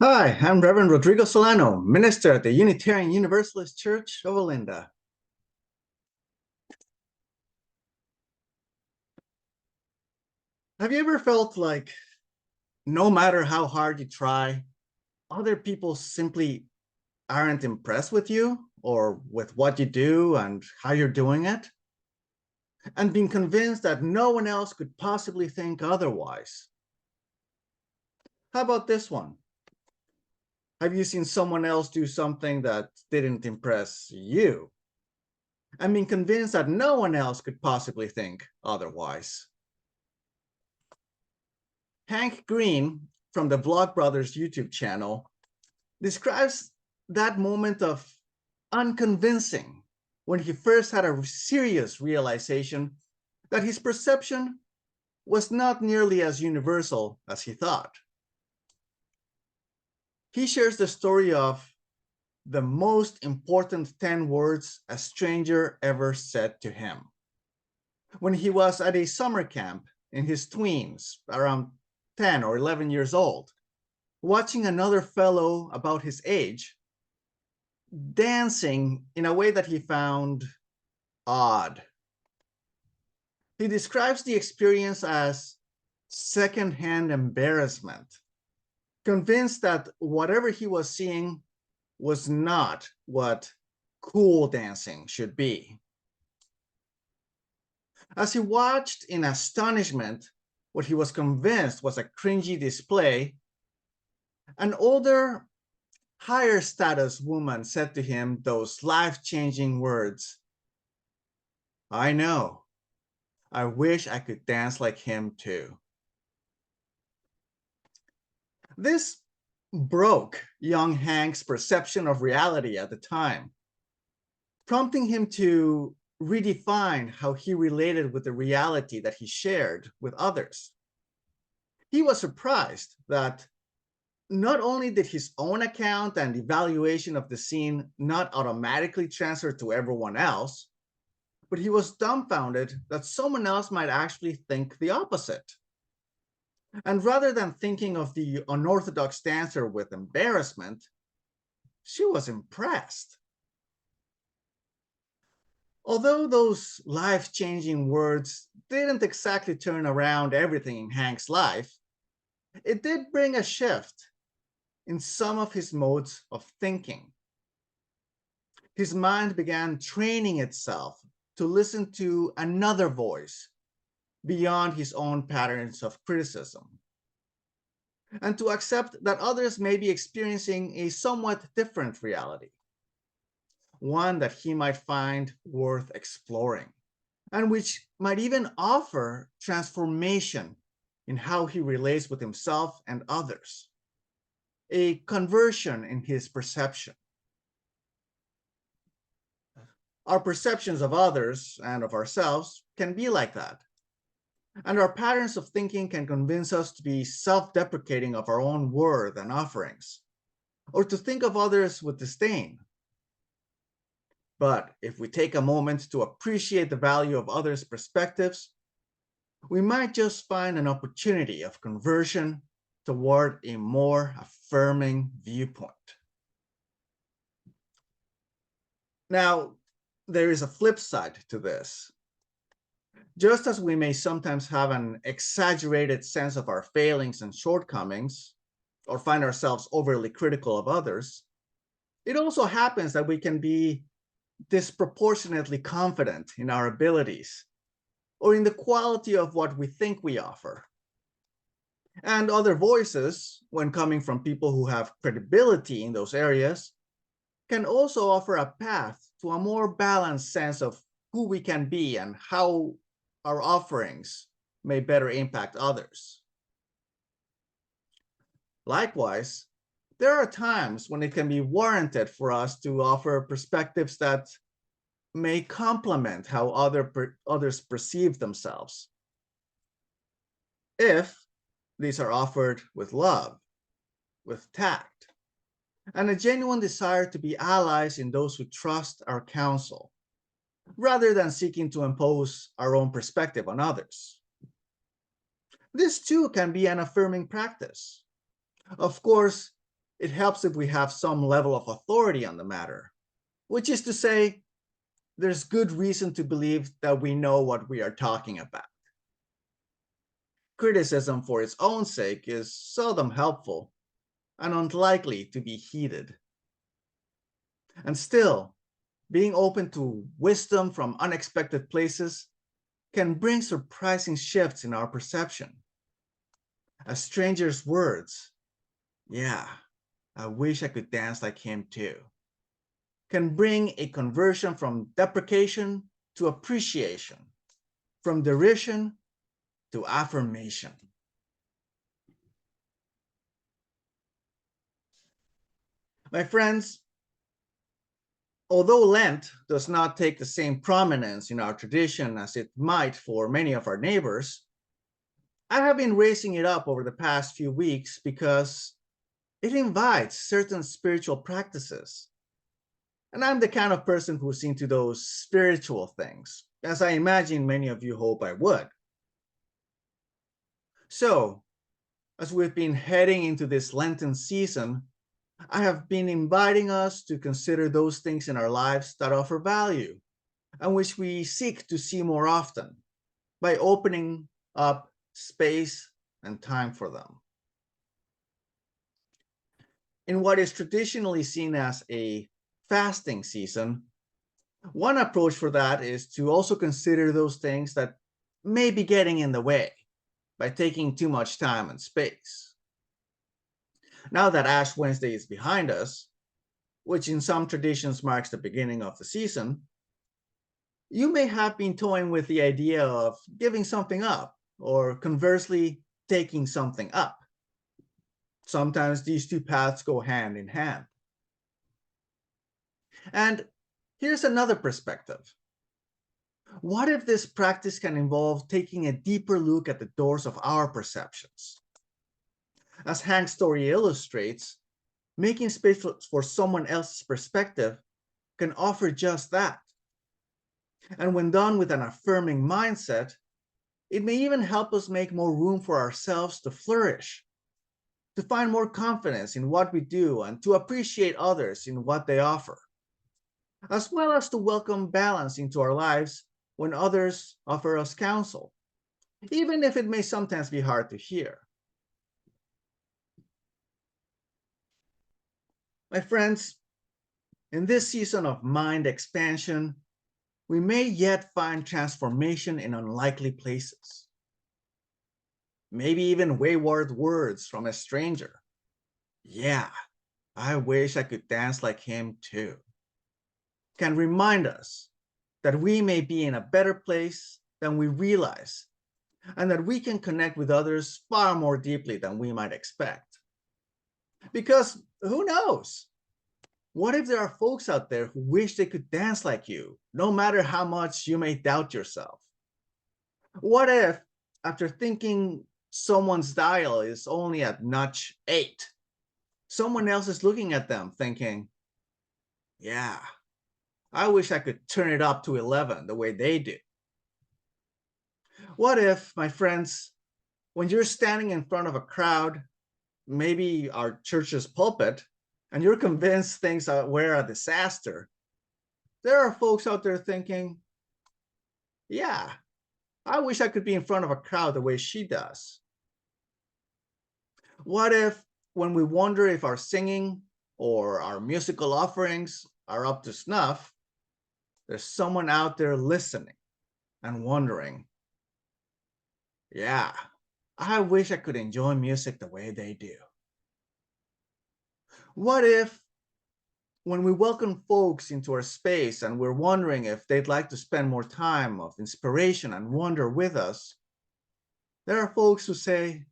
Hi, I'm Reverend Rodrigo Solano, minister at the Unitarian Universalist Church of Olinda. Have you ever felt like no matter how hard you try, other people simply aren't impressed with you or with what you do and how you're doing it? And been convinced that no one else could possibly think otherwise? How about this one? Have you seen someone else do something that didn't impress you? And been convinced that no one else could possibly think otherwise? Hank Green from the Vlogbrothers YouTube channel describes that moment of unconvincing when he first had a serious realization that his perception was not nearly as universal as he thought. He shares the story of the most important 10 words a stranger ever said to him. When he was at a summer camp in his tweens, around 10 or 11 years old, watching another fellow about his age dancing in a way that he found odd. He describes the experience as secondhand embarrassment, convinced that whatever he was seeing was not what cool dancing should be. As he watched in astonishment what he was convinced was a cringy display, an older, higher status woman said to him those life-changing words, "I know. I wish I could dance like him too." This broke young Hank's perception of reality at the time, prompting him to redefine how he related with the reality that he shared with others. He was surprised that not only did his own account and evaluation of the scene not automatically transfer to everyone else, but he was dumbfounded that someone else might actually think the opposite. And rather than thinking of the unorthodox dancer with embarrassment, she was impressed. Although those life-changing words didn't exactly turn around everything in Hank's life, it did bring a shift in some of his modes of thinking. His mind began training itself to listen to another voice beyond his own patterns of criticism, and to accept that others may be experiencing a somewhat different reality, one that he might find worth exploring, and which might even offer transformation in how he relates with himself and others, a conversion in his perception. Our perceptions of others and of ourselves can be like that. And our patterns of thinking can convince us to be self-deprecating of our own worth and offerings, or to think of others with disdain. But if we take a moment to appreciate the value of others' perspectives, we might just find an opportunity of conversion toward a more affirming viewpoint. Now, there is a flip side to this. Just as we may sometimes have an exaggerated sense of our failings and shortcomings, or find ourselves overly critical of others, it also happens that we can be disproportionately confident in our abilities or in the quality of what we think we offer. And other voices, when coming from people who have credibility in those areas, can also offer a path to a more balanced sense of who we can be and how our offerings may better impact others. Likewise, there are times when it can be warranted for us to offer perspectives that may complement how others perceive themselves, if these are offered with love, with tact, and a genuine desire to be allies in those who trust our counsel, rather than seeking to impose our own perspective on others. This too can be an affirming practice. Of course, it helps if we have some level of authority on the matter, which is to say, there's good reason to believe that we know what we are talking about. Criticism for its own sake is seldom helpful and unlikely to be heeded. And still, being open to wisdom from unexpected places can bring surprising shifts in our perception. A stranger's words, "Yeah, I wish I could dance like him too," can bring a conversion from deprecation to appreciation, from derision to affirmation. My friends, although Lent does not take the same prominence in our tradition as it might for many of our neighbors, I have been raising it up over the past few weeks because it invites certain spiritual practices. And I'm the kind of person who's into those spiritual things, as I imagine many of you hope I would. So, as we've been heading into this Lenten season, I have been inviting us to consider those things in our lives that offer value and which we seek to see more often by opening up space and time for them. In what is traditionally seen as a fasting season, one approach for that is to also consider those things that may be getting in the way by taking too much time and space. Now that Ash Wednesday is behind us, which in some traditions marks the beginning of the season, you may have been toying with the idea of giving something up, or conversely, taking something up. Sometimes these two paths go hand in hand. And here's another perspective. What if this practice can involve taking a deeper look at the doors of our perceptions? As Hank's story illustrates, making space for someone else's perspective can offer just that. And when done with an affirming mindset, it may even help us make more room for ourselves to flourish, to find more confidence in what we do, and to appreciate others in what they offer, as well as to welcome balance into our lives when others offer us counsel, even if it may sometimes be hard to hear. My friends, in this season of mind expansion, we may yet find transformation in unlikely places. Maybe even wayward words from a stranger. "Yeah, I wish I could dance like him too," can remind us that we may be in a better place than we realize, and that we can connect with others far more deeply than we might expect. Because who knows? What if there are folks out there who wish they could dance like you, no matter how much you may doubt yourself? What if, after thinking someone's dial is only at notch 8, someone else is looking at them thinking, "Yeah, I wish I could turn it up to 11 the way they do"? What if, my friends, when you're standing in front of a crowd, maybe our church's pulpit, and you're convinced things were a disaster, there are folks out there thinking, "Yeah, I wish I could be in front of a crowd the way she does"? What if, when we wonder if our singing or our musical offerings are up to snuff, there's someone out there listening and wondering, "Yeah, I wish I could enjoy music the way they do"? What if, when we welcome folks into our space and we're wondering if they'd like to spend more time of inspiration and wonder with us, there are folks who say,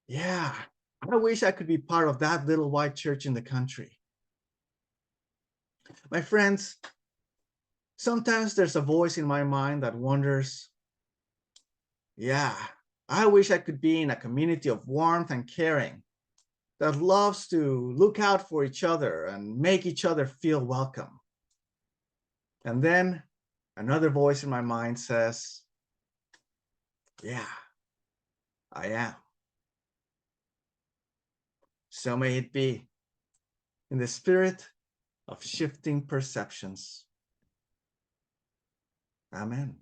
"Yeah, I wish I could be part of that little white church in the country"? My friends, sometimes there's a voice in my mind that wonders, "Yeah, I wish I could be in a community of warmth and caring that loves to look out for each other and make each other feel welcome." And then another voice in my mind says, "Yeah, I am." So may it be, in the spirit of shifting perceptions. Amen.